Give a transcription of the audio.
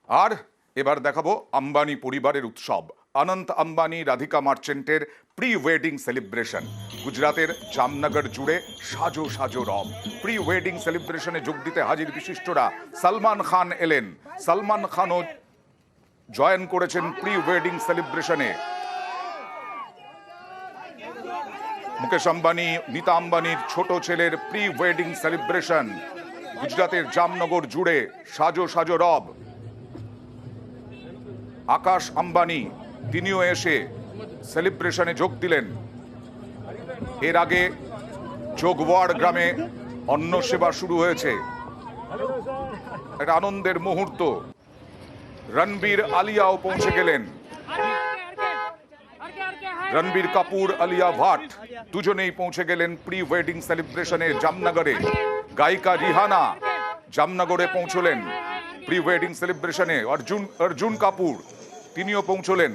আর এবার দেখাবো আম্বানি পরিবারের উৎসব। অনন্ত আম্বানি রাধিকা মার্চেন্টের প্রি ওয়েডিং সেলিব্রেশন। গুজরাতের জামনগর জুড়ে সাজো সাজো রব। প্রি ওয়েডিং সেলিব্রেশনে যোগ দিতে হাজির বিশিষ্টরা। সালমান খান এলেন, সালমান খানও জয়েন করেছেন প্রি ওয়েডিং সেলিব্রেশনে। মুকেশ আম্বানি, নীতা আম্বানির ছোট ছেলের প্রি ওয়েডিং সেলিব্রেশন। গুজরাতের জামনগর জুড়ে সাজো সাজো রব। আকাশ আম্বানি তিনিও এসে সেলিব্রেশনে যোগ দিলেন। এর আগে যোগওয়াড় গ্রামে অন্ন সেবা শুরু হয়েছে, একটা আনন্দের মুহূর্ত। রণবীর আলিয়াও পৌঁছে গেলেন। রণবীর কাপুর, আলিয়া ভাট দুজনেই পৌঁছে গেলেন প্রি ওয়েডিং সেলিব্রেশনে জামনগরে। গায়িকা রিহানা জামনগরে পৌঁছলেন প্রি ওয়েডিং সেলিব্রেশনে। অর্জুন কাপুর তিনিও পৌঁছলেন।